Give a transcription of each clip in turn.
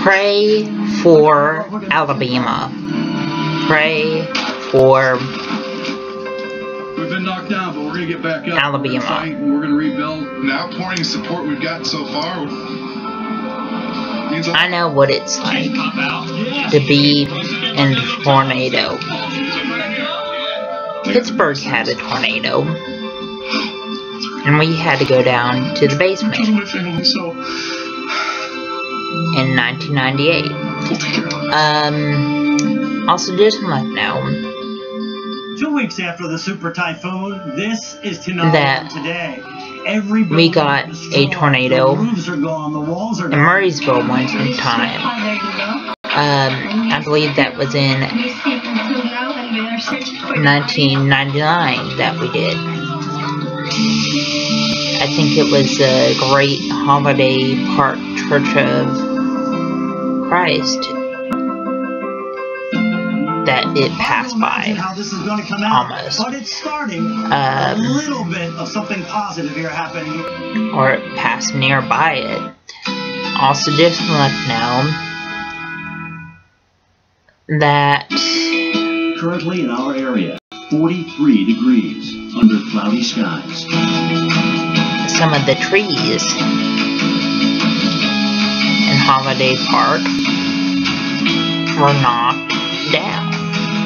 Pray for Alabama. Pray for We've been knocked down, but we're going to get back up. Alabama. We're going to fight and we're going to rebuild. The outpouring of support we've gotten so far means I know what it's like to be in a tornado. Pittsburgh had a tornado, and we had to go down to the basement in 1998. Also, just to let you know, 2 weeks after the super typhoon, this is tonight that today. we got a tornado the roofs are gone, the walls are in gone. Murraysville one time. I believe that was in 1999 that we did. I think it was the Great Holiday Park Church of Christ that it passed by, How this is going to come out, almost. but it's starting. A little bit of something positive here happening. Or it passed nearby it. Also, just to let you know that Currently in our area, 43 degrees under cloudy skies. some of the trees in Holiday Park were knocked down.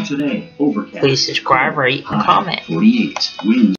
Today, overcast. Please subscribe, rate, and High comment. 48. Wind